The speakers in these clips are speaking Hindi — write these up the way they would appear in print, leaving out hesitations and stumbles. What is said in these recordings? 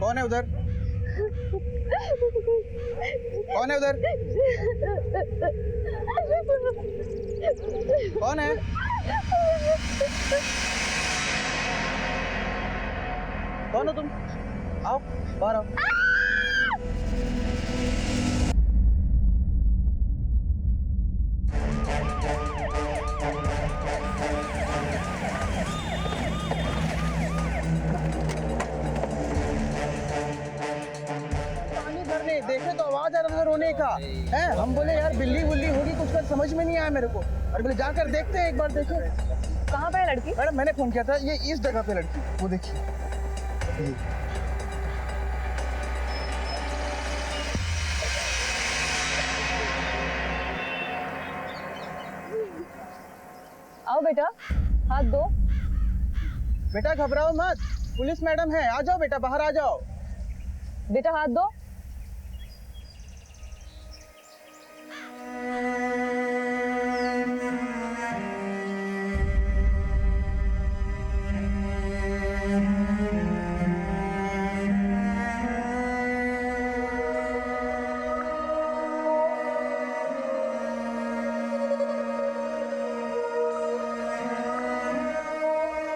कौन है उधर? कौन है उधर? कौन है? कौन हो तुम? आओ बाहर आओ। पानी भरने देखे तो आवाज आ रहा था रोने का है। हम बोले यार बिल्ली बुल्ली होगी कुछ कर, समझ में नहीं आया मेरे को। और बोले जाकर देखते हैं एक बार। देखे कहाँ पे है लड़की? मैडम मैंने फोन किया था, ये इस जगह पे लड़की, वो देखिए। आओ बेटा, हाथ दो। बेटा घबराओ मत, पुलिस मैडम है। आ जाओ बेटा, बाहर आ जाओ। बेटा हाथ दो।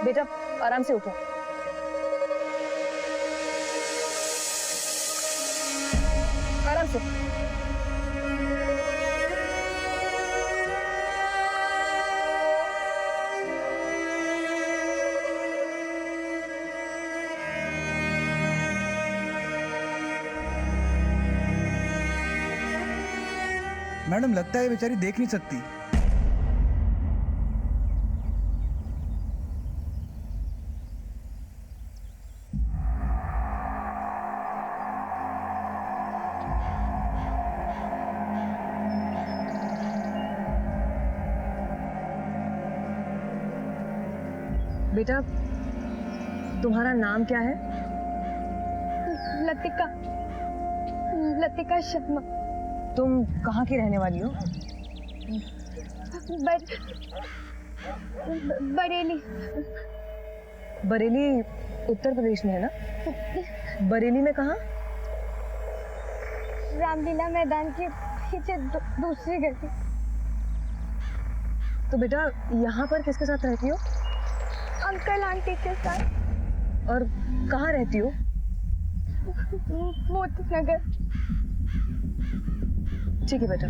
बेटा आराम से उठो। आराम से। मैडम लगता है बेचारी देख नहीं सकती। बेटा तुम्हारा नाम क्या है? लतिका, लतिका शर्मा। तुम कहाँ की रहने वाली हो? बरेली। बरेली उत्तर प्रदेश में है ना? बरेली में कहाँ? रामलीला मैदान के पीछे दूसरी गली। तो बेटा यहाँ पर किसके साथ रहती हो? अंकल आंटी के साथ। और कहाँ रहती हो? मोती नगर। ठीक है बेटा।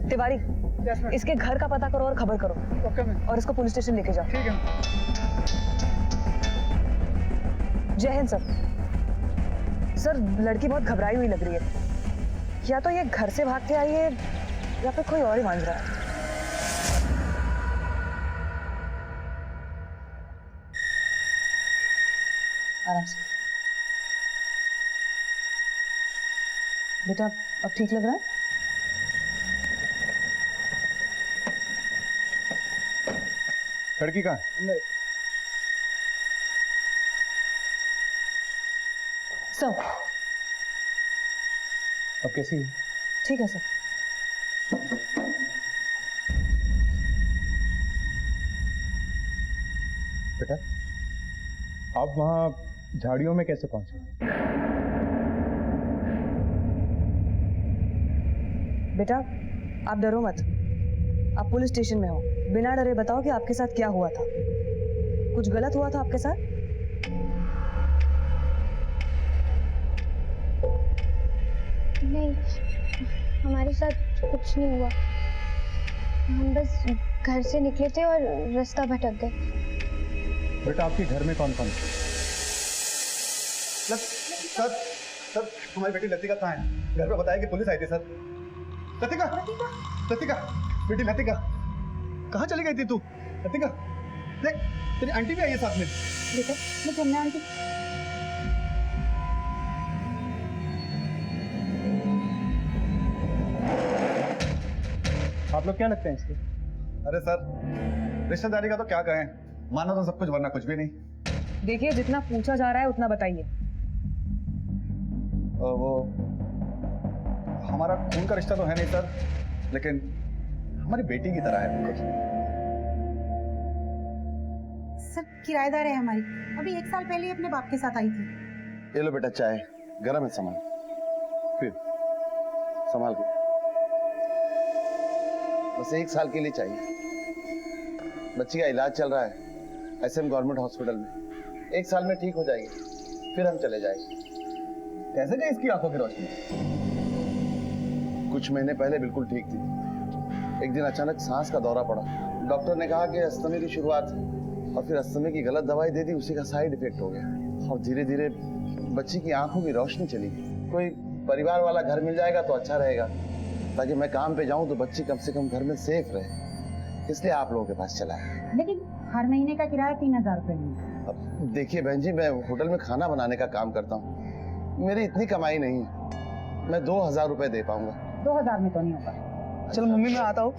तिवारी इसके घर का पता करो और खबर करो। Okay ma'am. और इसको पुलिस स्टेशन लेके जाओ। ठीक है। जय हिंद सर। सर लड़की बहुत घबराई हुई लग रही है। या तो ये घर से भाग के आई है या फिर कोई और ही मांझ रहा है। आराम से। बेटा अब ठीक लग रहा है? लड़की कहाँ है? सर अब कैसी है? ठीक है सर। बेटा आप वहाँ झाड़ियों में कैसे पहुंचे? बेटा आप डरो मत। आप पुलिस स्टेशन में हो, बिना डरे बताओ कि आपके साथ क्या हुआ था। कुछ गलत हुआ था आपके साथ? नहीं, हमारे साथ कुछ नहीं हुआ। हम बस घर से निकले थे और रास्ता भटक गए। बेटा आपके घर में कौन कौन है? सर सर हमारी बेटी लतिका कहाँ है? घर पे बताया कि पुलिस आई थी सर। लतिका लतिका बेटी लतिका कहाँ चली गई थी तू? लतिका देख तेरी आंटी भी आई है साथ में। बेटा मैं जमुना आंटी। आप लोग क्या लगते हैं इसके? अरे सर रिश्तेदारी का तो क्या कहें, मानो तो सब कुछ वरना कुछ भी नहीं। देखिए जितना पूछा जा रहा है उतना बताइए। वो हमारा खून का रिश्ता तो है नहीं सर, लेकिन हमारी बेटी की तरह है बिल्कुल। सर किराएदार है हमारी, अभी 1 साल पहले ही अपने बाप के साथ आई थी। ये लो बेटा चाय, गरम है, संभाल फिर संभाल के। बस 1 साल के लिए चाहिए। बच्ची का इलाज चल रहा है एसएम गवर्नमेंट हॉस्पिटल में। 1 साल में ठीक हो जाएगी, फिर हम चले जाएंगे। कैसे गई इसकी आंखों की रोशनी? कुछ महीने पहले बिल्कुल ठीक थी। एक दिन अचानक सांस का दौरा पड़ा। डॉक्टर ने कहा कि अस्थमा की शुरुआत है, और फिर अस्थमा की गलत दवाई दे दी, उसी का साइड इफेक्ट हो गया और धीरे धीरे बच्ची की आंखों की रोशनी चली गई। कोई परिवार वाला घर मिल जाएगा तो अच्छा रहेगा, ताकि मैं काम पे जाऊं तो बच्ची कम से कम घर में सेफ रहे। इसलिए आप लोगों के पास चला है। लेकिन हर महीने का किराया 3000 रुपये है। अब देखिए बहन जी, मैं होटल में खाना बनाने का काम करता हूँ, मेरी इतनी कमाई नहीं है। मैं 2000 रुपए दे पाऊंगा। 2000 में तो नहीं होगा। चलो मम्मी मैं आता हूँ।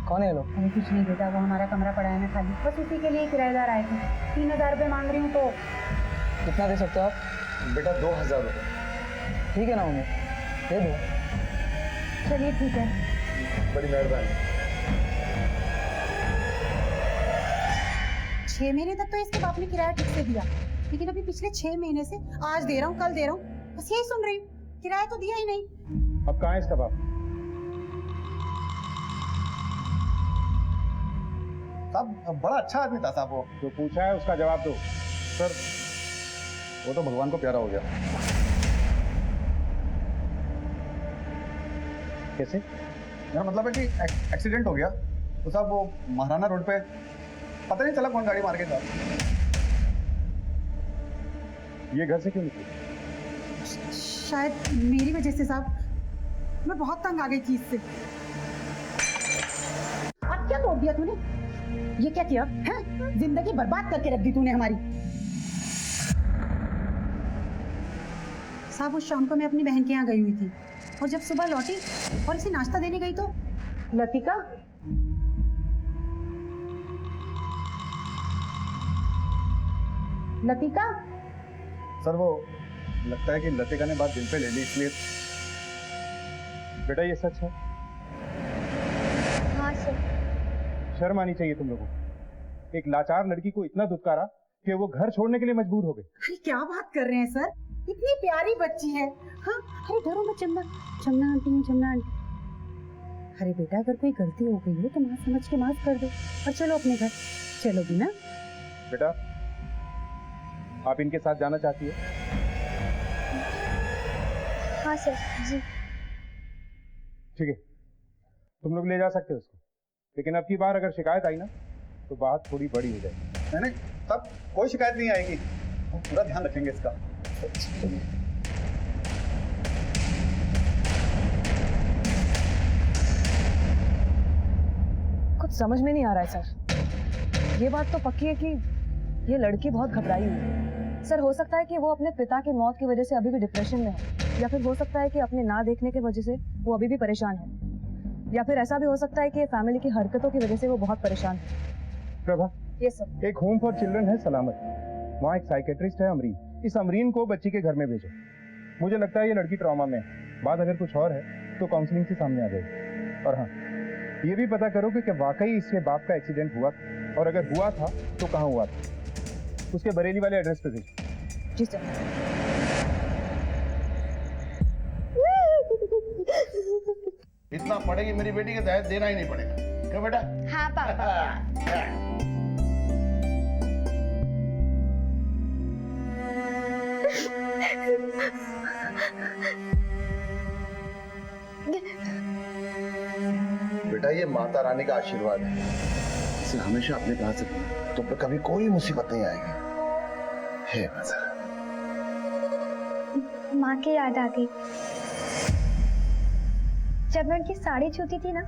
कौन है लोग? अरे कुछ नहीं बेटा, वो हमारा कमरा पड़ा है ना खाली, बस उसी के लिए किराएदार आए थे। 3000 रुपये मांग रही हूँ तो कितना दे सकते हो आप? बेटा 2000 रुपए। ठीक है ना मम्मी, दे दो। चलिए ठीक है। बड़ी मेहरबानी। 6 महीने तक तो इसके बाप ने किराया ठीक से दिया, लेकिन अभी पिछले 6 महीने से आज दे रहा हूँ कल दे रहा हूँ, बस यही सुन रही हूँ, किराया तो दिया ही नहीं। अब कहाँ है इसका बाप? साहब बड़ा अच्छा आदमी था साहब वो। जो पूछा है उसका जवाब दो। सर वो तो भगवान को प्यारा हो गया। कैसे? मेरा मतलब है कि एक्सीडेंट हो गया तो साहब वो महाराना रोड पे पता नहीं चला कौन गाड़ी मार के था। ये घर से क्यों निकली? शायद मेरी वजह से साहब, मैं बहुत तंग आ गई थी इससे। अब क्या तोड़ दिया तूने? ये क्या किया है? जिंदगी बर्बाद करके रख दी तूने हमारी। साहब उस शाम को मैं अपनी बहन के यहाँ गई हुई थी, और जब सुबह लौटी और इसे नाश्ता देने गई तो लतिका लतिका सर वो लगता है कि लतिका ने बात दिल पे ले ली, इसलिए। बेटा ये सच है? हाँ सर। शर्म आनी चाहिए तुम लोगों को। एक लाचार लड़की को इतना दुत्कारा कि वो घर छोड़ने के लिए मजबूर हो गई। अरे क्या बात कर रहे हैं सर, इतनी प्यारी बच्ची है। हाँ अरे डरो मत, चमना चमना आंटी हूँ, चमना आंटी। अरे बेटा अगर कोई गलती हो गई हो तो माँ समझ के माफ कर दो और चलो अपने घर। चलोगी ना? बेटा आप इनके साथ जाना चाहती है? हाँ सर जी। ठीक है, तुम लोग ले जा सकते हो उसको, लेकिन अब की बार अगर शिकायत आई ना तो बात थोड़ी बड़ी हो जाएगी। नहीं तब कोई शिकायत नहीं आएगी, हम पूरा ध्यान रखेंगे इसका। कुछ समझ में नहीं आ रहा है सर। ये बात तो पक्की है कि ये लड़की बहुत घबराई हुई है। सर हो सकता है कि वो अपने पिता की मौत की वजह से अभी भी डिप्रेशन में हो, या फिर हो सकता है कि अपने ना देखने की वजह से वो अभी भी परेशान है, या फिर ऐसा भी हो सकता है कि फैमिली की हरकतों की वजह से वो बहुत परेशान है। Prabha, yes sir. एक होम फॉर चिल्ड्रन है सलामत, वहाँ एक साइकेट्रिस्ट है अमरीन। इस अमरीन को बच्ची के घर में भेजो। मुझे लगता है ये लड़की ट्रॉमा में है, बात अगर कुछ और है तो काउंसलिंग से सामने आ जाएगी। और हाँ, ये भी पता करो कि वाकई इसके बाप का एक्सीडेंट हुआ था, और अगर हुआ था तो कहाँ हुआ था, उसके बरेली वाले एड्रेस पे भेजो। जी सर। इतना पड़ेगी मेरी बेटी का दहेज देना ही नहीं पड़ेगा, क्यों बेटा? हाँ पापा। बेटा ये माता रानी का आशीर्वाद है, इसे हमेशा अपने पास रखना, तुम पे कभी कोई मुसीबत नहीं आएगी। हे माता। माँ की याद आ गई। जब मैं उनकी साड़ी छूती थी ना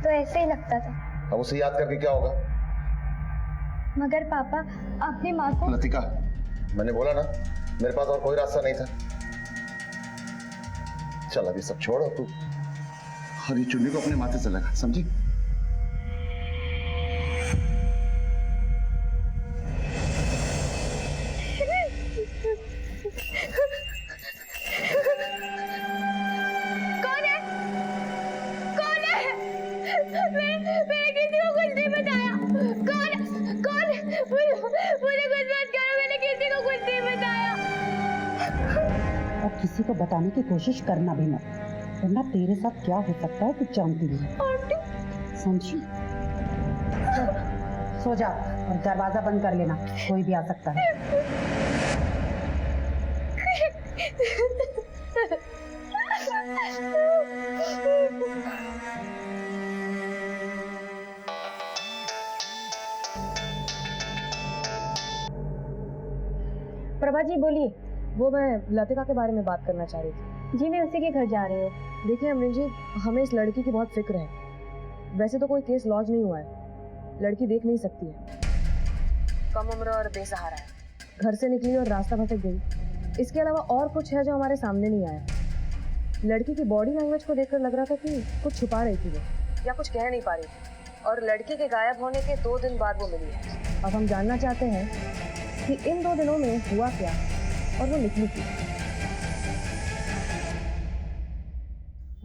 तो ऐसे ही लगता था। अब उसे याद करके क्या होगा? मगर पापा अपनी माँ को। लतिका, मैंने बोला ना मेरे पास और कोई रास्ता नहीं था। चल अभी सब छोड़, तू हरी चुन्नी को अपने माथे से लगा, समझी? कौन है? कौन किसी को बताने की कोशिश करना भी मत, वरना तेरे साथ क्या हो सकता है तू जानती नहीं है। समझी? सो जा और दरवाजा बंद कर लेना, कोई भी आ सकता है। प्रभा जी बोलिए। वो मैं लतिका के बारे में बात करना चाह रही थी। जी मैं उसी के घर जा रही हूँ। देखिए अमरीन जी, हमें इस लड़की की बहुत फिक्र है। वैसे तो कोई केस लॉन्च नहीं हुआ है, लड़की देख नहीं सकती है, कम उम्र और बेसहारा है, घर से निकली और रास्ता भटक गई। इसके अलावा और कुछ है जो हमारे सामने नहीं आया। लड़की की बॉडी लैंग्वेज को देखकर लग रहा था कि कुछ छुपा रही थी वो, या कुछ कह नहीं पा रही थी, और लड़की के गायब होने के 2 दिन बाद वो मिली है। अब हम जानना चाहते हैं कि इन 2 दिनों में हुआ क्या और वो निकली क्यों।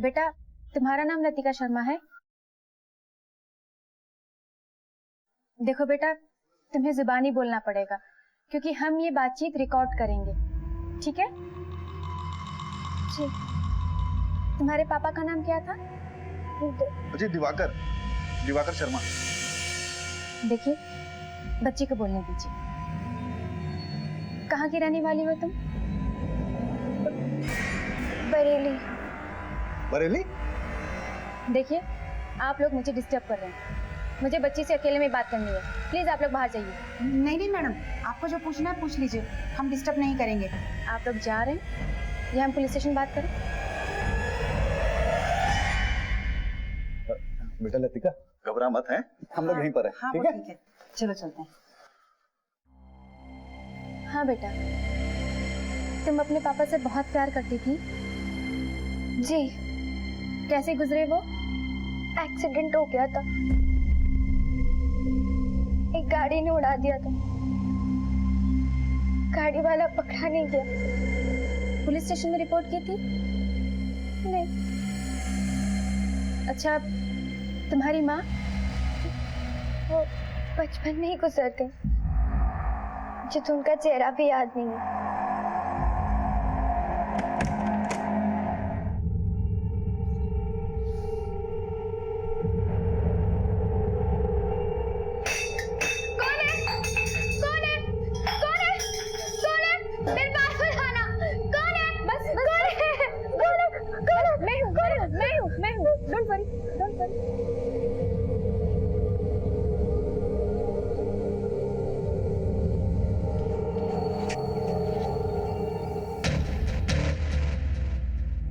बेटा, तुम्हारा नाम लतिका शर्मा है? देखो बेटा, तुम्हें जुबानी बोलना पड़ेगा क्योंकि हम ये बातचीत रिकॉर्ड करेंगे, ठीक है? जी। तुम्हारे पापा का नाम क्या था? जी दिवाकर, दिवाकर शर्मा। देखिए, बच्ची को बोलने दीजिए। कहाँ की रहने वाली हो तुम? बरेली। बरेली? देखिए, आप लोग मुझे डिस्टर्ब कर रहे हैं। मुझे बच्ची से अकेले में बात करनी है। प्लीज आप लोग बाहर जाइए। नहीं नहीं मैडम, आपको जो पूछना है पूछ लीजिए, हम डिस्टर्ब नहीं करेंगे। आप लोग जा रहे हैं या हम पुलिस स्टेशन बात करें? बेटा लतिका, घबरा मत, है हम लोग यहीं पर हैं। हाँ, ठीक वो है? ठीक है, चलो चलते हैं। हाँ बेटा, तुम अपने पापा से बहुत प्यार करती थी। जी। कैसे गुजरे वो? एक्सीडेंट हो गया था, एक गाड़ी ने उड़ा दिया था। गाड़ी वाला पकड़ा नहीं गया। पुलिस स्टेशन में रिपोर्ट की थी? नहीं। अच्छा, तुम्हारी माँ? वो बचपन में ही गुजर गई, मुझे तो उनका चेहरा भी याद नहीं है।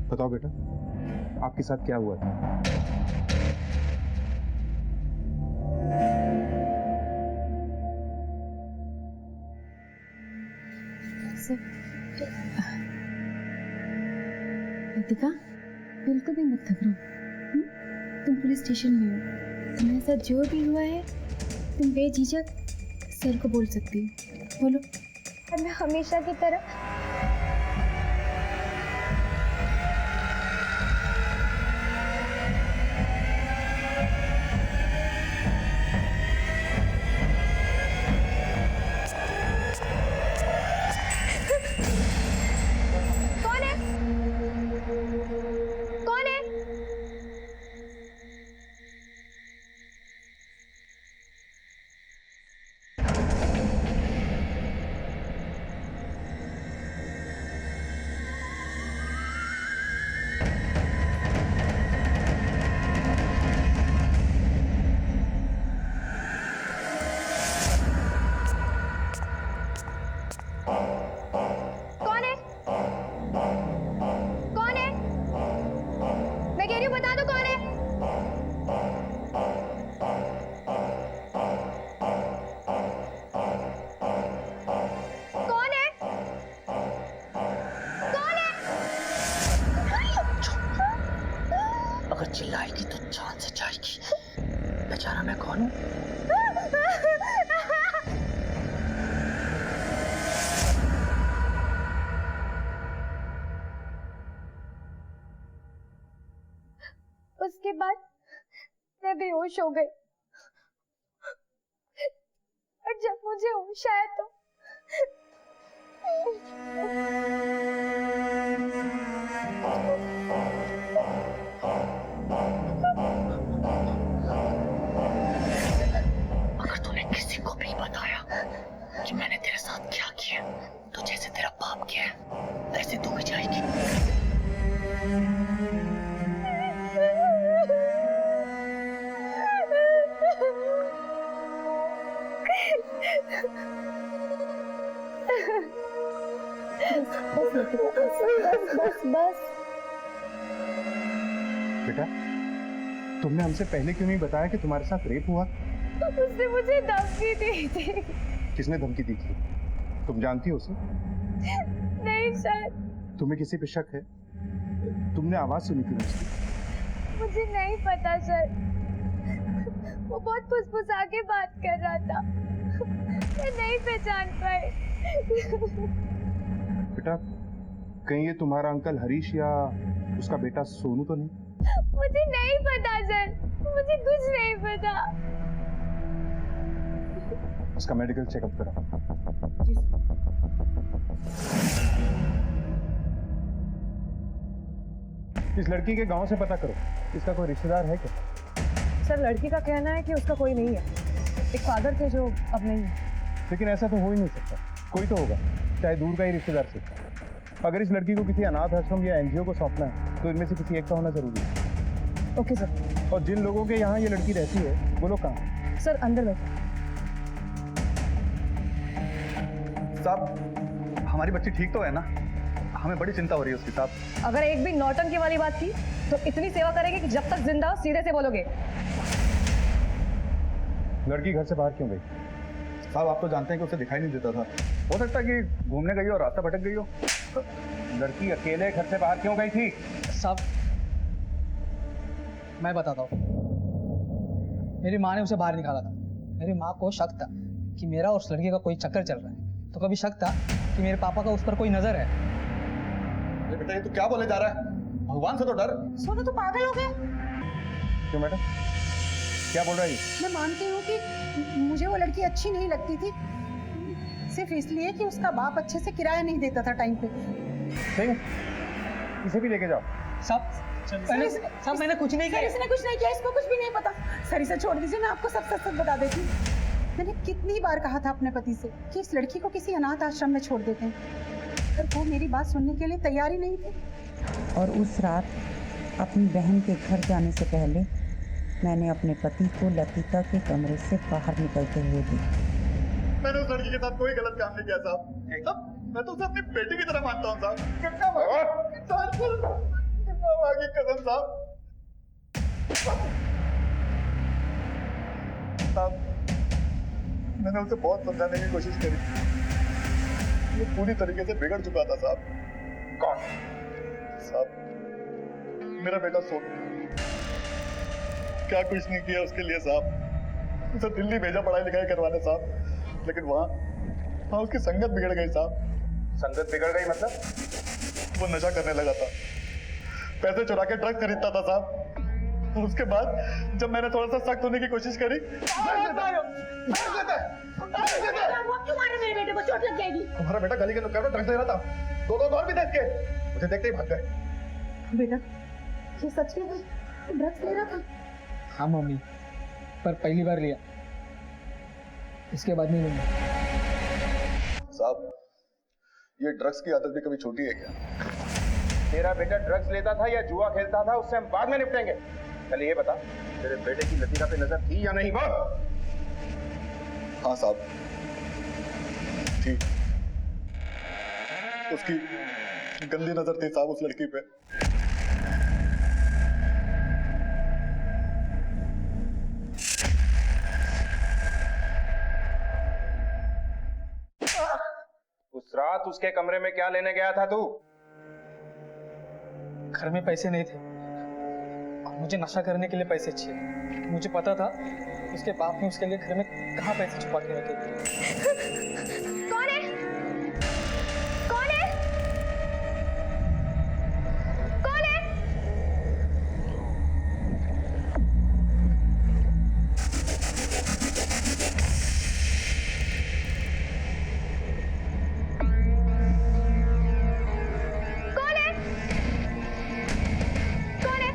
बताओ बेटा, आपके साथ क्या हुआ था? लतिका, बिल्कुल भी मत घबराओ। तुम पुलिस स्टेशन में हो, तुम्हारे साथ जो भी हुआ है तुम बेझिझक सर को बोल सकती हो। बोलो। अब मैं हमेशा की तरह अगर चिल्लाएगी तो जान से जाएगी। बेचारा मैं कौन हूँ? उसके बाद मैं बेहोश हो गई और जब मुझे होश आया तो बस बेटा, तुमने हमसे पहले क्यों नहीं बताया कि तुम्हारे साथ रेप हुआ? उसने मुझे धमकी दी थी। किसने धमकी दी थी? तुम जानती हो उसे? नहीं सर, तुम्हें किसी पे शक है? तुमने आवाज सुनी थी उसकी? मुझे नहीं पता सर, वो बहुत फुसफुसा के बात कर रहा था, मैं नहीं पहचान पाई। बेटा, कहीं ये तुम्हारा अंकल हरीश या उसका बेटा सोनू तो नहीं? मुझे नहीं पता सर, मुझे कुछ नहीं पता। उसका मेडिकल चेकअप करो। इस लड़की के गांव से पता करो, इसका कोई रिश्तेदार है क्या? सर लड़की का कहना है कि उसका कोई नहीं है, एक फादर थे जो अब नहीं है। लेकिन ऐसा तो हो ही नहीं सकता, कोई तो होगा, चाहे दूर का ही रिश्तेदार से। अगर इस लड़की को किसी अनाथ आश्रम या एनजीओ को सौंपना है तो इनमें से किसी एक का होना जरूरी है। Okay sir. और जिन लोगों के यहाँ ये लड़की रहती है वो लोग कहाँ हैं? सर अंदर बैठो। साहब, हमारी बच्ची ठीक तो है ना? हमें बड़ी चिंता हो रही है उसकी साहब। अगर एक भी नौटंकी वाली बात की तो इतनी सेवा करेंगे कि जब तक जिंदा हो सीधे से बोलोगे। लड़की घर से बाहर क्यों गई? साहब, आप तो जानते हैं कि उसे दिखाई नहीं देता था। हो सकता है कि घूमने गई हो और रास्ता भटक गई हो। लड़की अकेले घर से बाहर क्यों गई थी? साहब, मैं बताता हूँ। मेरी माँ ने उसे बाहर निकाला था। मेरी माँ को शक था कि मेरा और उस लड़की का कोई चक्कर चल रहा है, तो कभी शक था कि मेरे पापा का उस पर कोई नजर है। अरे बेटा, ये तो क्या बोले जा रहा है? भगवान से तो डर। सोनू तो पागल हो गया। क्यों मैडम, क्या बोल रही? मैं मानती हूँ कि मुझे वो लड़की अच्छी नहीं लगती थी, सिर्फ इसलिए कि उसका बाप अच्छे से किराया नहीं देता था टाइम पे। नहीं, इसे भी लेके जाओ। साहब मैंने कुछ नहीं किया। इसने कुछ नहीं किया, इसको कुछ भी नहीं पता। सर इसे छोड़ दीजिए, मैं आपको सब सच बता देती हूँ। मैंने कितनी बार कहा था अपने पति से कि इस लड़की को किसी अनाथ आश्रम में छोड़ देते हैं, पर वो मेरी बात सुनने के लिए तैयार ही नहीं थे। और उस रात अपनी बहन के घर जाने से पहले मैंने अपने पति को लतिका के कमरे से बाहर निकलते हुए देखा। मैंने उस लड़की के साथ कोई गलत काम नहीं किया साहब। मैं तो उसे अपनी बेटी की तरह मानता हूँ साहब। गंगा माँ की कसम साहब, मैंने उसे बहुत समझाने की कोशिश करी, वो पूरी तरीके से बिगड़ चुका था साहब। कौन? साहब, मेरा बेटा सोनू। क्या कुछ नहीं किया उसके लिए साहब। उसे दिल्ली भेजा पढ़ाई लिखाई करवाने साहब, लेकिन वहाँ उसकी संगत बिगड़ गई साहब। संगत बिगड़ गई मतलब? वो नशा करने लगा था, पैसे चुरा के ड्रग खरीदता था साहब। और उसके बाद जब मैंने थोड़ा सा सख्त होने की कोशिश करी, तुम्हारा बेटा गली के नुक्कड़ पर ड्रग्स दे रहा था। दो और भी देख के मुझे देखते ही भाग गए। बेटा, ये सच में ड्रग्स ले रहा था? हाँ मम्मी, पर पहली बार लिया, इसके बाद नहीं लूंगा। साहब, ये ड्रग्स की आदत भी कभी छोटी है क्या? तेरा बेटा ड्रग्स लेता था या जुआ खेलता था, उससे हम बाद में निपटेंगे। पहले ये बता, तेरे बेटे की लतिका पे नजर थी या नहीं? बोल। हाँ साहब, ठीक। उसकी गंदी नजर थी साहब उस लड़की पे। उस रात उसके कमरे में क्या लेने गया था तू? घर में पैसे नहीं थे और मुझे नशा करने के लिए पैसे चाहिए। मुझे पता था उसके बाप ने उसके लिए घर में कहाँ पैसे छुपा के रखे थे। कौन है? कौन है? कौन है? कौन है? कौन है?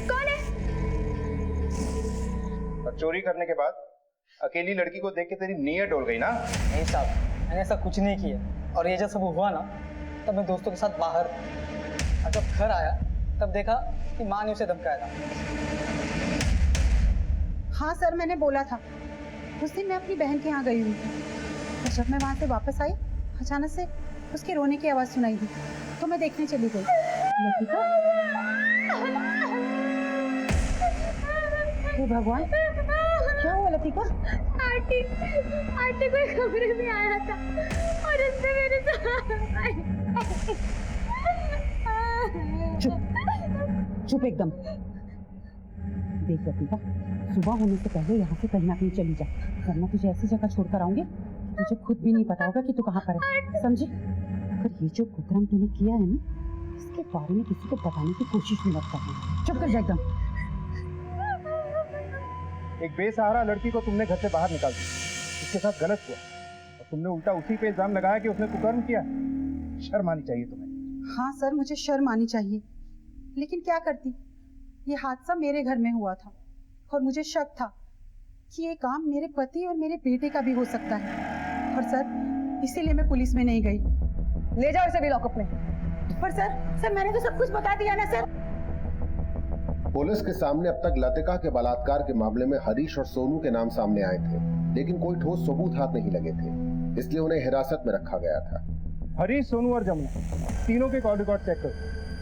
कौन है? और चोरी करने के बाद अकेली लड़की को देख के तेरी नीयत डोल गई ना? नहीं साहब, मैंने ऐसा कुछ नहीं किया। और ये जब सब हुआ ना, तब मैं दोस्तों के साथ बाहर, और जब घर आया तब देखा कि माँ ने उसे धमकाया था। हाँ सर, मैंने बोला था। उस दिन मैं अपनी बहन के यहाँ गई हुई थी। और जब मैं वहाँ से वापस आई अचानक से उसके रोने की आवाज़ सुनाई दी तो मैं देखने चली गई। लतिका, हे भगवान, क्या हुआ लतिका? आंटी कोई कमरे में आया था और उसने मेरे चुप एकदम। देख लतिका, सुबह होने से पहले यहाँ से कहीं ना कहीं चली जा, वरना तुझे ऐसी जगह छोड़कर आऊंगी तुझे खुद भी नहीं पता होगा कि तू कहाँ पर है, समझी? अगर ये जो कुकर्म तूने किया है ना, इसके बारे में किसी को बताने की कोशिश भी मत करना। चुप कर जा एकदम। एक बेसहारा लड़की को तुमने घर से बाहर निकाल दिया, उसके साथ गलत हुआ और तुमने उल्टा उसी पे इल्जाम लगाया कि उसने कुकर्म किया। शर्म आनी चाहिए तुम्हें। हाँ सर, मुझे शर्म आनी चाहिए, लेकिन क्या करती, ये हादसा मेरे घर में हुआ था और मुझे शक था कि ये काम मेरे पति और मेरे बेटे का भी हो सकता है, और सर इसीलिए मैं पुलिस में नहीं गई। ले जाओ इसे भी लॉकअप में। पर सर मैंने तो सब कुछ बता दिया ना सर। पुलिस के सामने अब तक लतिका के बलात्कार के मामले में हरीश और सोनू के नाम सामने आए थे, लेकिन कोई ठोस सबूत हाथ नहीं लगे थे, इसलिए उन्हें हिरासत में रखा गया था। हरीश, सोनू और जमुना, तीनों के कॉल रिकॉर्ड चेक करो,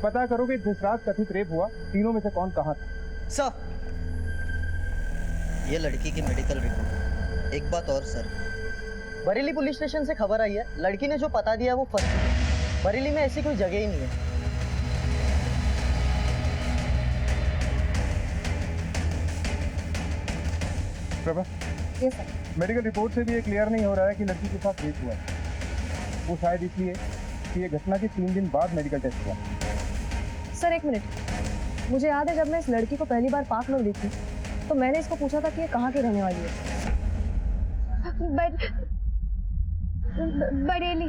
पता करो कि जिस रात कथित रेप हुआ तीनों में से कौन कहाँ था। सर, ये लड़की की मेडिकल रिपोर्ट। एक बात और सर, बरेली पुलिस स्टेशन से खबर आई है लड़की ने जो पता दिया वो फर्जी है। बरेली में ऐसी कोई जगह ही नहीं है। Prabha, yes sir. Medical report से भी ये क्लियर नहीं हो रहा है कि लड़की के साथ रेप हुआ है। वो शायद इसलिए कि ये घटना के 3 दिन बाद मेडिकल टेस्ट हुआ। सर एक मिनट, मुझे याद है जब मैं इस लड़की को पहली बार पार्क में देखी तो मैंने इसको पूछा था कि ये कहाँ की रहने वाली है। बरेली।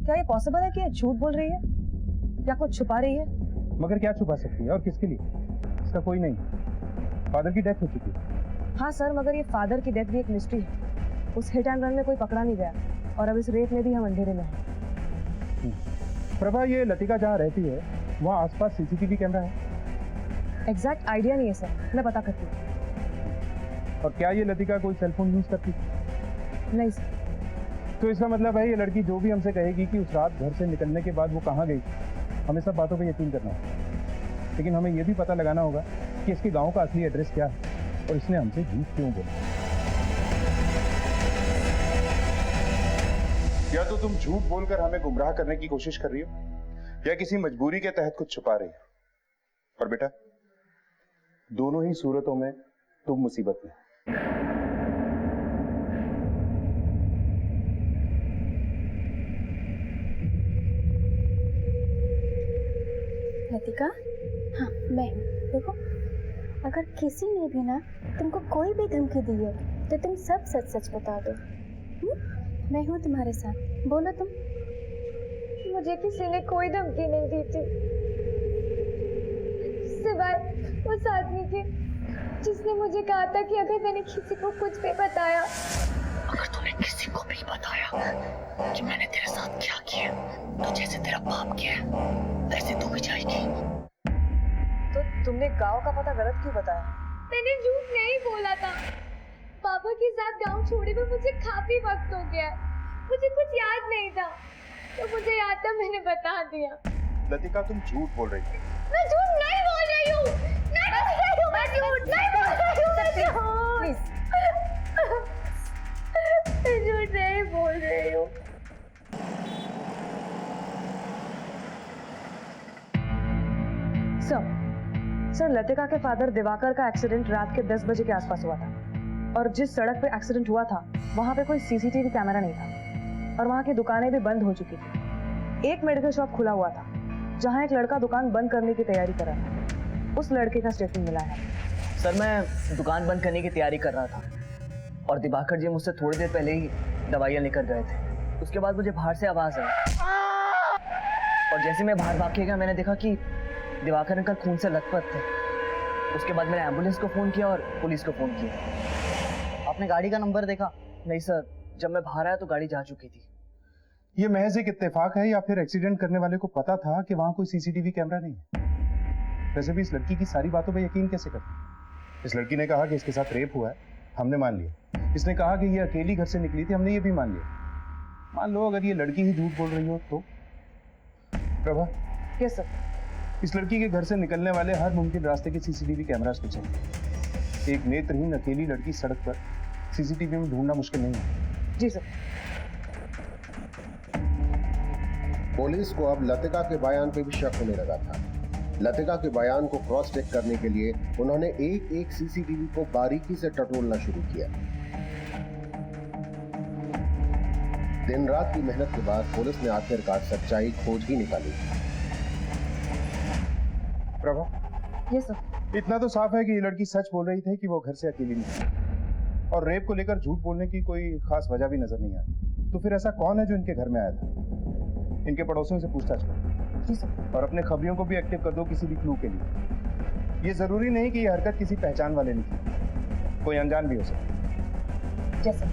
क्या ये पॉसिबल है कि ये झूठ बोल रही है या कुछ छुपा रही है? मगर क्या छुपा सकती है और किसके लिए? इसका कोई नहीं, फादर की डेथ हो चुकी है। हाँ सर, मगर ये फादर की डेथ भी एक मिस्ट्री है। उस हिट एंड रन में कोई पकड़ा नहीं गया और अब इस रेप में भी हम अंधेरे में हैं। प्रभा, ये लतिका जहाँ रहती है वहाँ आसपास सीसीटीवी कैमरा है? एग्जैक्ट आइडिया नहीं है सर, मैं पता करती हूँ। और क्या ये लतिका कोई सेलफोन यूज करती? नहीं सर। तो इसका मतलब है ये लड़की जो भी हमसे कहेगी कि उस रात घर से निकलने के बाद वो कहाँ गई, हमें सब बातों पे यकीन करना होगा। लेकिन हमें ये भी पता लगाना होगा कि इसके गांव का असली एड्रेस क्या है और इसने हमसे झूठ क्यों बोला। या तो तुम झूठ बोलकर हमें गुमराह करने की कोशिश कर रही हो या किसी मजबूरी के तहत कुछ छुपा रही हो। और बेटा, दोनों ही सूरतों में तुम मुसीबत में। लतिका, हाँ मैं हूँ। देखो, अगर किसी ने भी ना तुमको कोई भी धमकी दी है तो तुम सब सच सच बता दो। मैं हूँ तुम्हारे साथ, बोलो तुम। मुझे किसी ने कोई धमकी नहीं दी थी सिवाय उस आदमी के जिसने मुझे कहा था कि अगर मैंने किसी को कुछ भी बताया, अगर तूने किसी को भी बताया कि मैंने तेरे साथ क्या किया, तो जैसे तेरा बाप किया वैसे तू भी जाएगी। तो तुमने गांव का पता गलत क्यों बताया? मैंने झूठ नहीं बोला था। पापा के साथ गांव छोड़े हुए मुझे काफी वक्त हो गया, मुझे कुछ याद नहीं था, तो मुझे याद था मैंने बता दिया। लतिका, तुम झूठ बोल रही हो। मैं झूठ नहीं बोल रही हूँ, मैं झूठ नहीं बोल रही हूँ, मैं झूठ नहीं बोल रही हूँ। सर, लतिका के फादर दिवाकर का एक्सीडेंट रात के 10 बजे के आसपास हुआ था और जिस सड़क पे एक्सीडेंट हुआ था वहां पे कोई सीसीटीवी कैमरा नहीं था और वहां की दुकानें भी बंद हो चुकी थी। एक मेडिकल शॉप खुला हुआ था जहां एक लड़का दुकान बंद करने की तैयारी कर रहा था। उस लड़के का स्टेटमेंट मिला है। सर, मैं दुकान बंद करने की तैयारी कर रहा था और दिवाकर जी मुझसे थोड़ी देर पहले ही दवाइयाँ लेकर गए थे। उसके बाद मुझे बाहर से आवाज आई और जैसे मैं बाहर भाग के गया मैंने देखा कि दिवाकर अंकल खून से लथपथ थे। उसके बाद मैंने एम्बुलेंस को फोन किया और पुलिस को फोन किया। आपने गाड़ी का नंबर देखा? नहीं सर, जब मैं बाहर आया तो गाड़ी जा चुकी थी। ये महज एक इत्तेफाक है या फिर एक्सीडेंट करने वाले को पता था कि वहां कोई सीसीटीवी कैमरा नहीं है? वैसे भी इस लड़की की सारी बातों पे यकीन कैसे करते? इस लड़की ने कहा कि इसके साथ रेप हुआ है, हमने मान लिया। इसने कहा कि ये अकेली घर से निकली थी, हमने ये भी मान लिया। मान लो अगर ये लड़की ही झूठ बोल रही हो तो? Prabha, yes sir. इस लड़की के घर से निकलने वाले हर मुमकिन रास्ते के सीसीटीवी कैमरास पे चेक। एक नेत्रहीन अकेली लड़की सड़क पर सीसीटीवी में ढूंढना मुश्किल नहीं है। जी सर। पुलिस को अब लतिका के बयान पे भी शक होने लगा था। लतिका के बयान को क्रॉस चेक करने के लिए उन्होंने एक एक सीसीटीवी को बारीकी से टटोलना शुरू किया। दिन रात की मेहनत के बाद पुलिस ने आखिरकार सच्चाई खोज ही निकाली। Prabha, yes sir. इतना तो साफ है कि ये लड़की सच बोल रही थी कि वो घर से अकेली नहीं, और रेप को लेकर झूठ बोलने की कोई खास वजह भी नजर नहीं आ रही। तो फिर ऐसा कौन है जो इनके घर में आया था? इनके पड़ोसियों से पूछताछ करो। जी सर। और अपने खबरियों को भी एक्टिव कर दो किसी भी क्लू के लिए। ये जरूरी नहीं कि ये हरकत किसी पहचान वाले ने की, कोई अनजान भी हो सकता। Yes sir.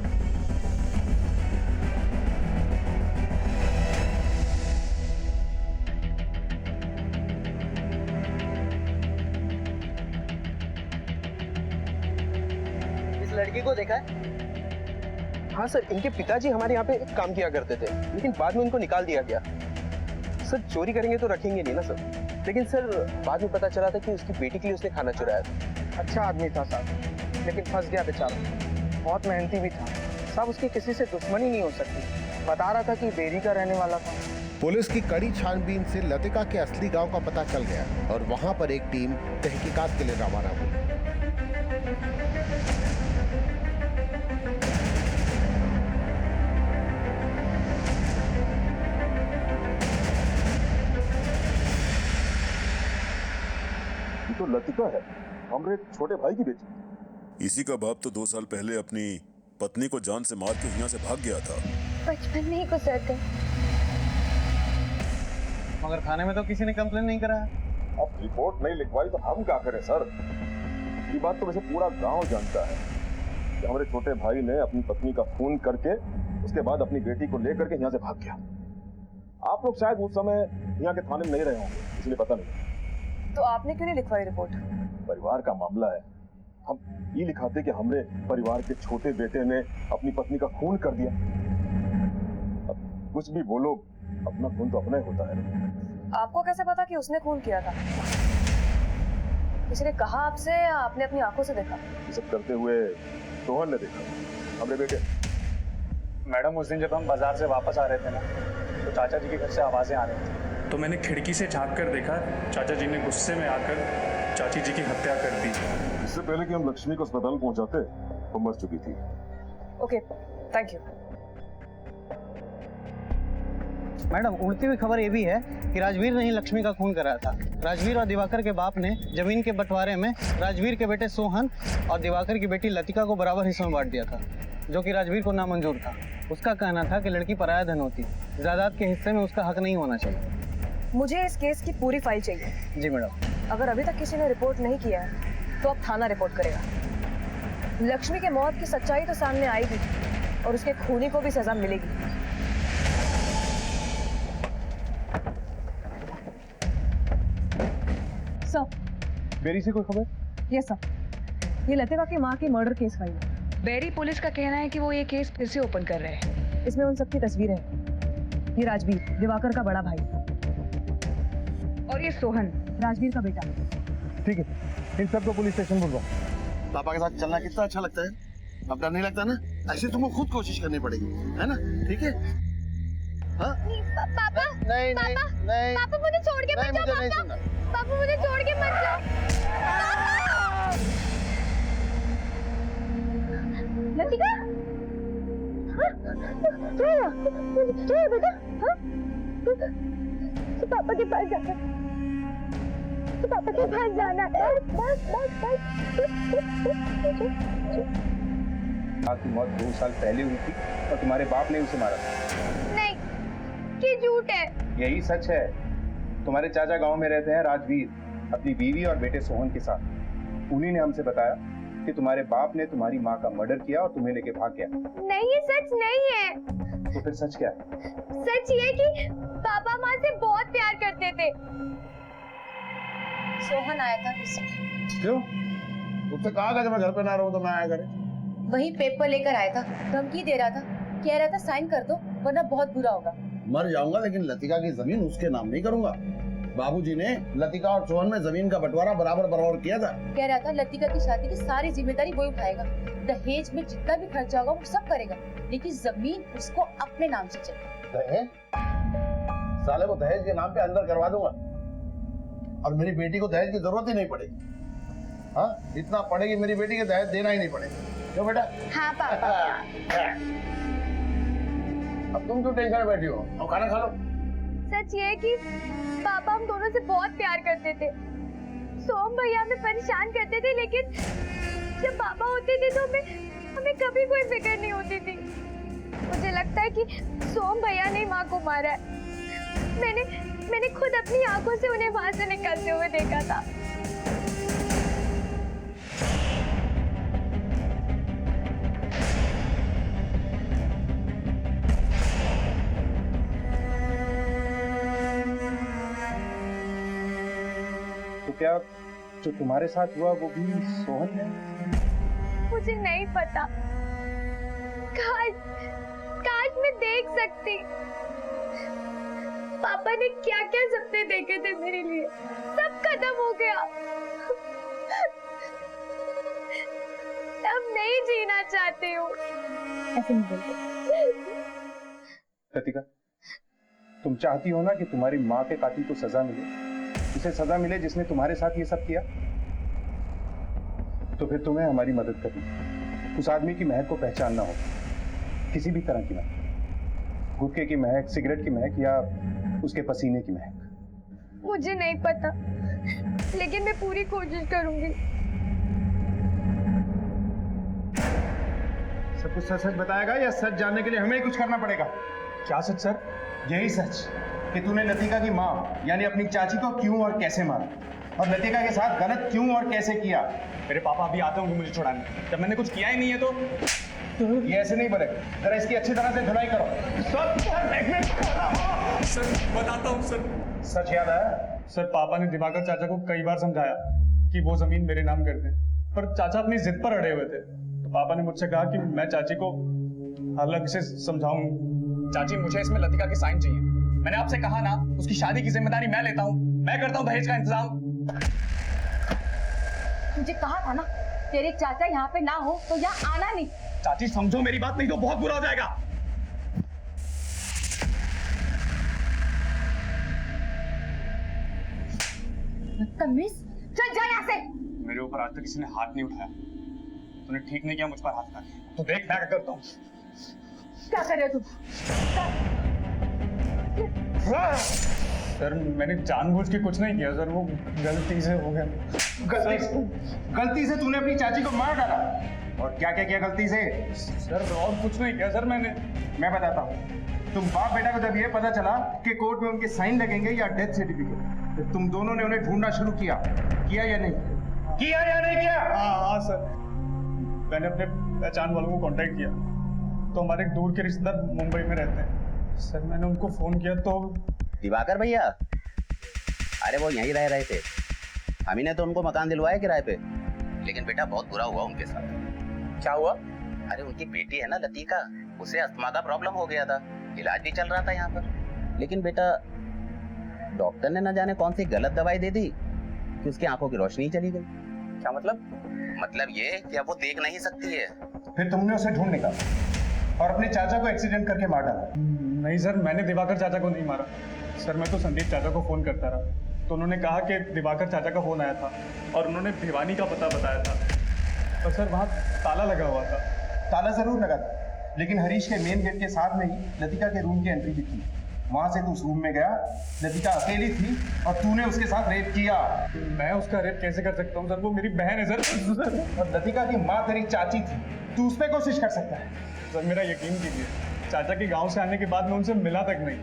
इस लड़की को देखा है? हाँ सर, इनके पिताजी हमारे यहाँ पे काम किया करते थे, लेकिन बाद में उनको निकाल दिया गया। सर चोरी करेंगे तो रखेंगे नहीं ना सर। लेकिन सर बाद में पता चला था कि उसकी बेटी के लिए उसने खाना चुराया था। अच्छा आदमी था साहब, लेकिन फंस गया बेचारा। बहुत मेहनती भी था साहब, उसकी किसी से दुश्मनी नहीं हो सकती। बता रहा था कि बेरी का रहने वाला था। पुलिस की कड़ी छानबीन से लतिका के असली गांव का पता चल गया और वहां पर एक टीम तहकीकात के लिए रवाना हुई। तो लतिका है, हमारे छोटे भाई की बेटी। इसी का बाप तो 2 साल पहले अपनी पत्नी को जान से मार के यहाँ से भाग गया था। बचपन में ही गुजर गए। मगर थाने में तो किसी ने कंप्लेन नहीं करा। अब रिपोर्ट नहीं लिखवाई तो हम क्या करें सर? ये बात तो वैसे पूरा गांव जानता है कि हमारे छोटे भाई ने अपनी पत्नी का खून करके उसके बाद अपनी बेटी को लेकर के यहाँ से भाग गया। आप लोग शायद उस समय यहाँ के थाने में नहीं रहे होंगे, इसलिए पता नहीं। तो आपने क्यों नहीं लिखवाई रिपोर्ट? परिवार का मामला है, हम ये लिखाते कि हमारे परिवार के छोटे बेटे ने अपनी पत्नी का खून कर दिया। अब कुछ भी बोलो, अपना खून तो अपना ही होता है। आपको कैसे पता कि उसने खून किया था? किसी ने कहा आपसे या आपने अपनी आंखों से देखा? ये सब करते हुए सोहन ने देखा, हमारे बेटे। मैडम उस दिन जब हम बाजार से वापस आ रहे थे ना, तो चाचा जी के घर से आवाजें आ रही थी। तो मैंने खिड़की से झांक कर देखा, चाचा जी ने गुस्से में आकर चाची जी की हत्या कर दी। इससे पहले कि हम लक्ष्मी को अस्पताल पहुंचाते, वो मर चुकी थी। Okay, thank you. मैडम उड़ती हुई खबर ये भी है कि राजवीर ने ही लक्ष्मी का खून कराया था। राजवीर और दिवाकर के बाप ने जमीन के बंटवारे में राजवीर के बेटे सोहन और दिवाकर की बेटी लतिका को बराबर हिस्सों में बांट दिया था, जो कि राजवीर को नामंजूर था। उसका कहना था कि लड़की पराया धन होती, जायदाद के हिस्से में उसका हक नहीं होना चाहिए। मुझे इस केस की पूरी फाइल चाहिए। जी मैडम। अगर अभी तक किसी ने रिपोर्ट नहीं किया है तो अब थाना रिपोर्ट करेगा। लक्ष्मी के मौत की सच्चाई तो सामने आएगी और उसके खूनी को भी सजा मिलेगी। सर, बेरी से कोई खबर? यस सर, ये लतिका की माँ की मर्डर केस फाइल है। बेरी पुलिस का कहना है कि वो ये केस फिर से ओपन कर रहे हैं। इसमें उन सबकी तस्वीरें हैं। ये राजवीर, दिवाकर का बड़ा भाई, और ये सोहन, राजवीर का बेटा। ठीक है, इन सबको पुलिस स्टेशन बुलवाओ। पापा के साथ चलना कितना अच्छा लगता है। अब डर नहीं लगता ना? ऐसे तुमको खुद कोशिश करनी पड़ेगी, है ना? ठीक है? हाँ? पापा, नहीं नहीं नहीं, पापा मुझे छोड़ के मत जाओ। नहीं सुनना। पापा मुझे छोड़ के मत जाओ। लतिका, क्या है बेटा? हाँ? तो पापा के पास जाना, तो पापा के पास जाना। बस बस बस। आपकी मौत 2 साल पहले हुई थी और तुम्हारे बाप ने उसे मारा था। नहीं, ये झूठ है। यही सच है। तुम्हारे चाचा गांव में रहते हैं राजवीर, अपनी बीवी और बेटे सोहन के साथ। उन्हीं ने हमसे बताया कि तुम्हारे बाप ने तुम्हारी माँ का मर्डर किया और तुम्हें लेके भाग गया। नहीं, ये सच नहीं है। तो फिर सच क्या है? सच ये कि पापा माँ से बहुत प्यार करते थे। सोहन आया था किसी। क्यों? उससे कहा था कि मैं घर पे ना रहूं तो मैं आया करे। वही पेपर लेकर आया था, धमकी दे रहा था, कह रहा था साइन कर दो वरना बहुत बुरा होगा। मर जाऊंगा लेकिन लतिका की जमीन उसके नाम नहीं करूंगा। बाबूजी ने लतिका और सोहन में जमीन का बंटवारा बराबर बराबर किया था। कह रहा था लतिका की शादी की सारी जिम्मेदारी वही उठाएगा, दहेज में जितना भी खर्चा होगा वो सब करेगा, लेकिन जमीन उसको अपने नाम से चाहिए। दहेज? साले को दहेज के नाम पे अंदर करवा दूंगा और मेरी बेटी को दहेज की जरूरत ही नहीं पड़ेगी। हाँ, इतना पड़ेगी मेरी बेटी के दहेज देना ही नहीं पड़ेगा। क्यों बेटा? हाँ पापा। अब तुम क्यों टेंशन में बैठी हो? अब खाना खा लो। सच ये है कि पापा हम दोनों से बहुत प्यार करते थे। सोम भैया हमें परेशान करते थे, लेकिन जब पापा होते थे तो हमें कभी कोई फिक्र नहीं होती थी। मुझे लगता है कि सोम भैया ने माँ को मारा है। मैंने खुद अपनी आंखों से उन्हें वहां से निकलते हुए देखा था। तो क्या जो तुम्हारे साथ हुआ वो भी सोहन है? मुझे नहीं पता। काश मैं देख सकती। पापा ने क्या क्या सपने देखे थे मेरे लिए, सब खत्म हो गया। अब नहीं जीना चाहती हूँ। ऐसे नहीं बोलते। लतिका, तुम चाहती हो ना कि तुम्हारी माँ के कातिल को सजा मिले, उसे सजा मिले जिसने तुम्हारे साथ ये सब किया? तो फिर तुम्हें हमारी मदद करनी, उस आदमी की महक को पहचानना होगा, किसी भी तरह की महक, गुटखे की महक, सिगरेट की महक या उसके पसीने की महक। मुझे नहीं पता, लेकिन मैं पूरी कोशिश करूंगी। सब कुछ सच सच बताएगा या सच जानने के लिए हमें ही कुछ करना पड़ेगा? क्या सच सर? यही सच कि तूने लतिका की माँ यानी अपनी चाची को क्यों और कैसे मारा, और लतिका के साथ गलत क्यों और कैसे किया। मेरे पापा अभी आते होंगे मुझे छुड़ाने, जब मैंने कुछ किया ही नहीं है तो ये ऐसे नहीं बनेगा। जरा इसकी अच्छी तरह से धुलाई करो। सर बताता हूँ सर। सच याद आया? सर पापा ने दिवाकर चाचा को कई बार समझाया कि वो जमीन मेरे नाम कर दें, पर चाचा अपनी जिद पर अड़े हुए थे। तो पापा ने मुझसे कहा कि मैं चाची को अलग से समझाऊं। चाची मुझे इसमें लतिका की साइन चाहिए। मैंने आपसे कहा ना, उसकी शादी की जिम्मेदारी मैं लेता हूँ, मैं करता हूँ दहेज का इंतजाम। मुझे कहा था ना, तेरे चाचा यहाँ पे ना हो तो यहाँ आना नहीं। चाची समझो मेरी बात, नहीं तो बहुत बुरा हो जाएगा। बदतमीज, चल जा यहाँ से। मेरे ऊपर आज तक किसी ने हाथ नहीं उठाया, तूने ठीक नहीं किया मुझ पर हाथ उठा के। तो देख मैं क्या करता हूँ। क्या कर रहे हो तुम? सर मैंने जानबूझ के कुछ नहीं किया सर, वो गलती से हो गया। गलती से तूने अपनी चाची को मार डाला? और क्या क्या किया गलती से? सर और कुछ नहीं किया सर मैंने। मैं बताता हूँ। तुम बाप बेटा को जब ये पता चला कि कोर्ट में उनके साइन लगेंगे या डेथ सर्टिफिकेट, तो तुम दोनों ने उन्हें ढूंढना शुरू किया या नहीं? किया या नहीं किया? हाँ सर, मैंने अपने पहचान वालों को कांटेक्ट किया, तो हमारे एक दूर के रिश्तेदार मुंबई में रहते हैं। सर मैंने उनको फोन किया तो दिवाकर भैया, अरे वो यहीं रह रहे थे, हम ही ने तो उनको मकान दिलवाया किराए पे। लेकिन बेटा बहुत बुरा हुआ उनके साथ। क्या हुआ? अरे उनकी बेटी है ना लतिका, उसे अस्थमा का प्रॉब्लम हो गया था, इलाज भी चल रहा था यहाँ पर। लेकिन बेटा डॉक्टर ने न जाने कौन सी गलत दवाई दे दी कि उसकी आंखों की रोशनी चली गई। क्या मतलब? मतलब ये कि अब वो देख नहीं सकती है। फिर तुमने उसे ढूंढ निकाला और अपने चाचा को एक्सीडेंट करके मार डाला? नहीं सर, मैंने दिवाकर चाचा को नहीं मारा सर, मैं तो संदीप चाचा को फोन करता रहा, तो उन्होंने कहा कि दिवाकर चाचा का फोन आया था और उन्होंने भिवानी का पता बताया था, पर सर वहाँ ताला लगा हुआ था। ताला जरूर लगा था, लेकिन हरीश के मेन गेट के साथ में ही लतिका के रूम की एंट्री भी थी। वहां से तू उस रूम में गया, लतिका अकेली थी और तूने उसके साथ रेप किया। मैं उसका रेप कैसे कर सकता हूँ सर, वो मेरी बहन है सर। और लतिका की माँ तेरी चाची थी, तू उस पर कोशिश कर सकता है? सर मेरा यकीन कीजिए, चाचा के गांव से आने के बाद मैं उनसे मिला तक नहीं,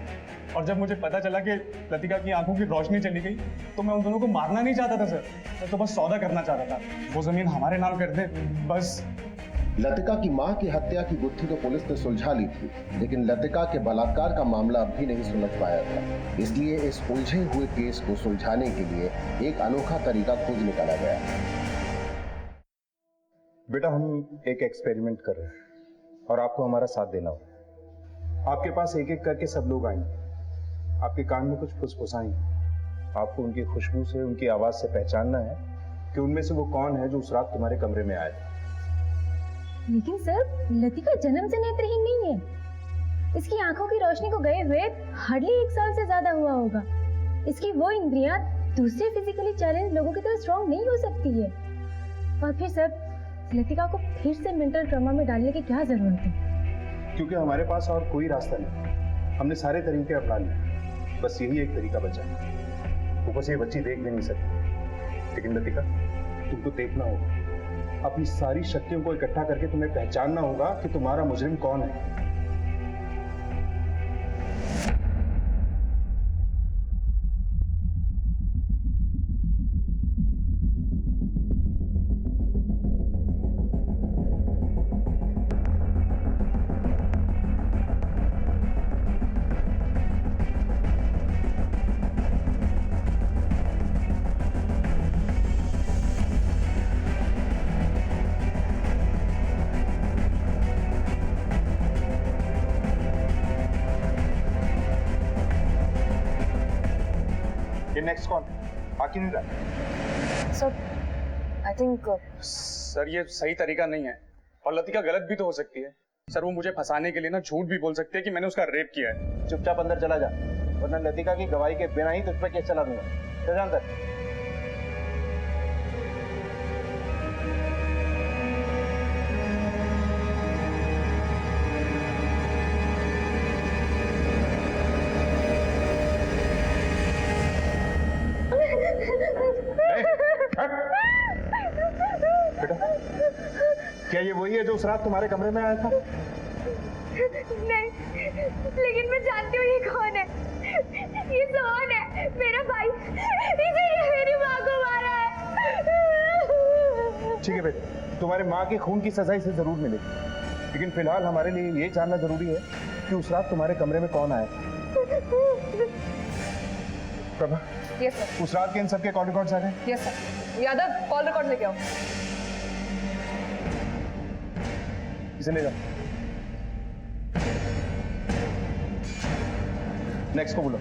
और जब मुझे पता चला कि लतिका की आंखों की रोशनी चली गई तो मैं उन दोनों को मारना नहीं चाहता था सर, मैं तो बस सौदा करना चाहता था, वो जमीन हमारे नाम कर दे बस। लतिका की मां की हत्या की गुत्थी तो पुलिस ने सुलझा ली थी, लेकिन लतिका के बलात्कार का मामला अब भी नहीं सुलझ पाया था। इसलिए इस उलझे हुए केस को सुलझाने के लिए एक अनोखा तरीका खोज निकाला गया। बेटा हम एक एक्सपेरिमेंट कर रहे हैं और आपको हमारा साथ देना होगा। आपके पास एक एक करके सब लोग आएंगे, आपके कान में कुछ फुसफुसाएंगे। आपको उनकी खुशबू से, उनकी आवाज से पहचानना है कि उनमें से वो कौन है जो उस रात तुम्हारे कमरे में आया था। लेकिन सर, लतिका जन्म से नेत्रहीन नहीं है। इसकी आंखों की रोशनी को गए हुए हार्डली 1 साल से ज्यादा हुआ होगा। इसकी वो इंद्रियां दूसरे फिजिकली चैलेंज लोगों की तरह स्ट्रॉन्ग नहीं हो सकती है। और फिर सर, लतिका को फिर से मेंटल ट्रॉमा में डालने की क्या जरूरत है? क्योंकि हमारे पास और कोई रास्ता नहीं। हमने सारे तरीके अपना लिए, बस यही एक तरीका बचा है। ऊपर से ये बच्ची देख भी नहीं सकती, लेकिन लतिका तुमको देखना होगा। अपनी सारी शक्तियों को इकट्ठा करके तुम्हें पहचानना होगा कि तुम्हारा मुजरिम कौन है। नेक्स्ट कौन बाकी नहीं रहा? सर, आई थिंक सर ये सही तरीका नहीं है और लतिका गलत भी तो हो सकती है। सर वो मुझे फंसाने के लिए ना झूठ भी बोल सकती है कि मैंने उसका रेप किया है। चुपचाप अंदर चला जा, वरना लतिका की गवाही के बिना ही तुझ पे केस चला दूंगा। चल जा अंदर। क्या ये वही है जो उस रात तुम्हारे कमरे में आया था? नहीं, लेकिन मैं जानती हूँ ये कौन है। ये सोहन है, मेरा भाई। इसीलिए मेरी माँ को मारा है। ठीक है बेटे, तुम्हारे माँ के खून की सजा इसे जरूर मिलेगी, लेकिन फिलहाल हमारे लिए ये जानना जरूरी है कि उस रात तुम्हारे कमरे में कौन आया। Prabha, yes sir. उस रात के इन सबके कॉल रिकॉर्ड्स आ गए? Yes sir. Yadav, call record लेके आओ। इसे ले जाओ। नेक्स्ट को बोलो।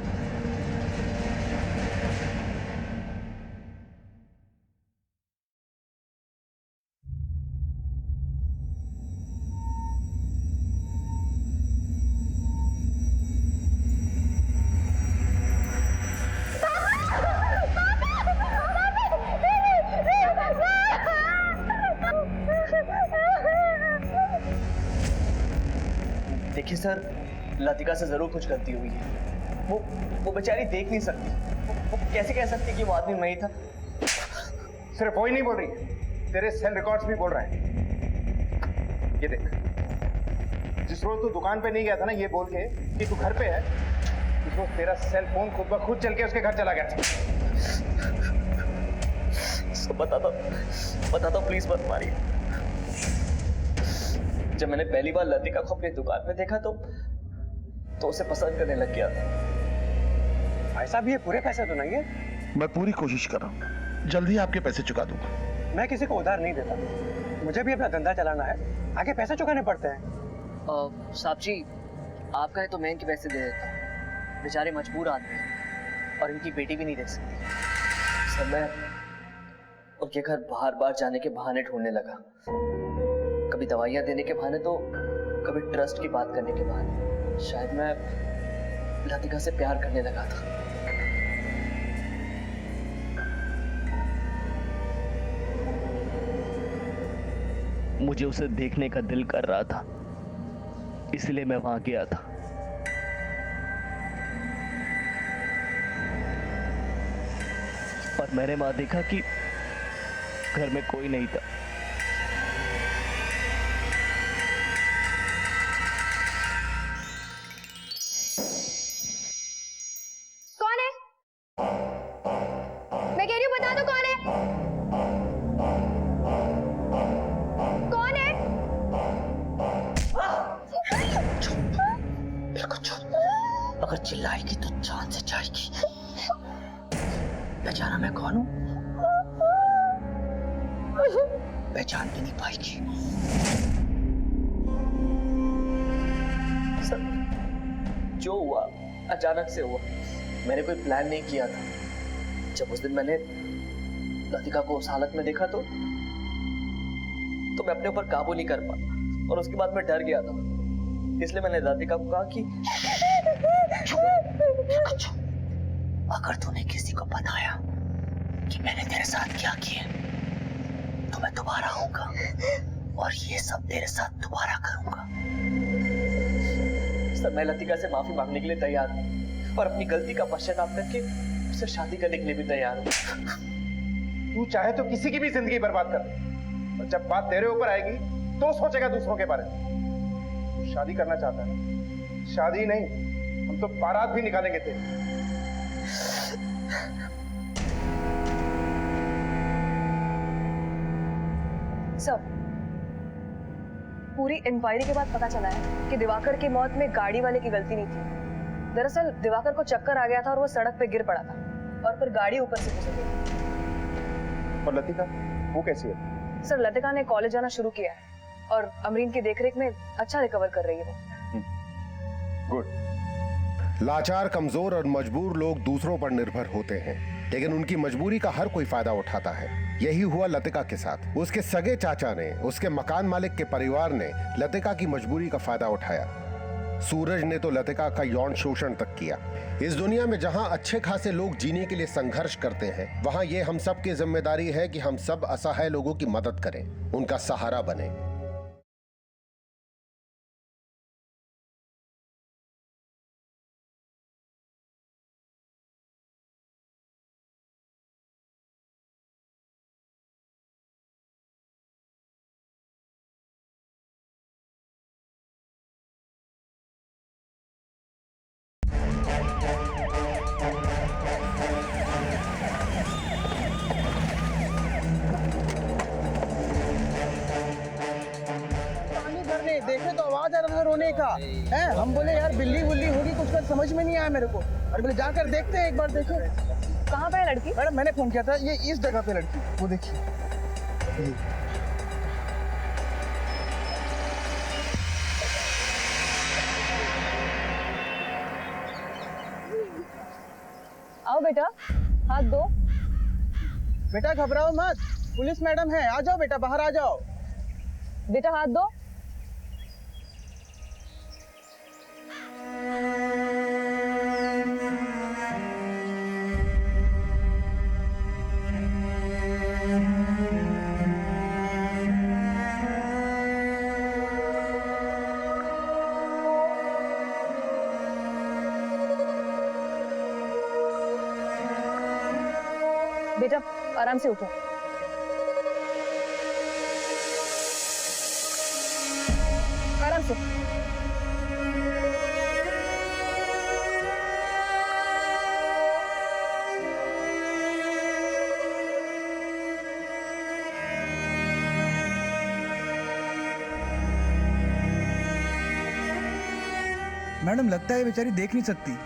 देखिए सर, लतिका से जरूर कुछ गलती हुई है। वो बेचारी देख नहीं सकती। वो कैसे कह सकती कि वो आदमी मैं ही था? सिर्फ वो ही नहीं बोल रही, तेरे सेल रिकॉर्ड्स भी बोल रहे हैं। ये देख, जिस रोज तू दुकान पे नहीं गया था ना ये बोल के कि तू घर पे है, उस रोज तेरा सेल फोन खुद ब खुद चल के उसके घर चला गया था। सब बता दो प्लीज मत मारिए। जब मैंने पहली बार लतिका को अपनी दुकान में देखा तो उसे पसंद करने लग गया था। ऐसा भी है? पूरे पैसे तो नहीं है? मैं पूरी कोशिश कर रहा हूँ, जल्दी आपके पैसे चुका दूंगा। मैं किसी को उधार नहीं देता, मुझे भी अपना धंधा चलाना है, आगे पैसे चुकाने पड़ते हैं। साहब जी, आप कहे तो मैं इनके पैसे दे देता हूँ। बेचारे मजबूर आदमी हैं और इनकी बेटी भी नहीं देख सकती। सर मैं उनके घर बार बार जाने के बहाने ढूंढने लगा, कभी दवाइयाँ देने के बहाने तो कभी ट्रस्ट की बात करने के बहाने। शायद मैं लतिका से प्यार करने लगा था। मुझे उसे देखने का दिल कर रहा था, इसलिए मैं वहां गया था। और मैंने वहां देखा कि घर में कोई नहीं था। कौन है? मैं कह रही हूँ बता दो कौन है? कौन है? बिल्कुल चुप। अगर चिल्लाएगी तो जान से जाएगी। पहचाना मैं कौन हूँ? पहचान भी नहीं पाएगी। सर, जो हुआ अचानक से हुआ, मैंने कोई प्लान नहीं किया था। जब उस दिन मैंने लतिका को उस हालत में देखा तो मैं अपने ऊपर काबू नहीं कर पाया और उसके बाद मैं डर गया था। इसलिए मैंने राधिका को कहा कि अगर तूने किसी को बताया कि मैंने तेरे साथ क्या किया तो मैं दोबारा आऊंगा और ये सब तेरे साथ दोबारा करूंगा। सर, मैं लतिका से माफी मांगने के लिए तैयार हूँ और अपनी गलती का पश्चाताप करके उससे शादी करने के लिए भी तैयार हूँ। तू चाहे तो किसी की भी जिंदगी बर्बाद कर दे, और जब बात तेरे ऊपर आएगी तो सोचेगा दूसरों के बारे में। तू शादी करना चाहता है? शादी नहीं, हम तो बारात भी निकालेंगे तेरी। सर, पूरी इंक्वायरी के बाद पता चला है कि दिवाकर की मौत में गाड़ी वाले की गलती नहीं थी। दरअसल दिवाकर को चक्कर आ गया था और वो सड़क पे गिर पड़ा था और फिर गाड़ी ऊपर से गुजर गई। और लतिका, वो कैसी है? सर, लतिका ने कॉलेज जाना शुरू किया है और अमरीन की देखरेख में अच्छा रिकवर कर रही है वो। गुड। लाचार, कमजोर और मजबूर लोग दूसरों पर निर्भर होते हैं, लेकिन उनकी मजबूरी का हर कोई फायदा उठाता है। यही हुआ लतिका के साथ। उसके सगे चाचा ने, उसके मकान मालिक के परिवार ने लतिका की मजबूरी का फायदा उठाया। सूरज ने तो लतिका का यौन शोषण तक किया। इस दुनिया में जहां अच्छे खासे लोग जीने के लिए संघर्ष करते हैं, वहां ये हम सब की जिम्मेदारी है कि हम सब असहाय लोगों की मदद करें, उनका सहारा बने। देखे तो आवाज आ रहा था रोने का है। हम बोले यार बिल्ली बुल्ली होगी कुछ, कर समझ में नहीं आया मेरे को। और बोले जाकर देखते हैं एक बार। देखो कहाँ पे है लड़की? मैडम, मैंने फोन किया था, ये इस जगह पे लड़की, वो देखिए। आओ बेटा, हाथ दो। बेटा घबराओ मत, पुलिस मैडम है। आ जाओ बेटा, बाहर आ जाओ। बेटा हाथ दो। बेटा आराम से उठो। आराम से। मैडम, लगता है बेचारी देख नहीं सकती।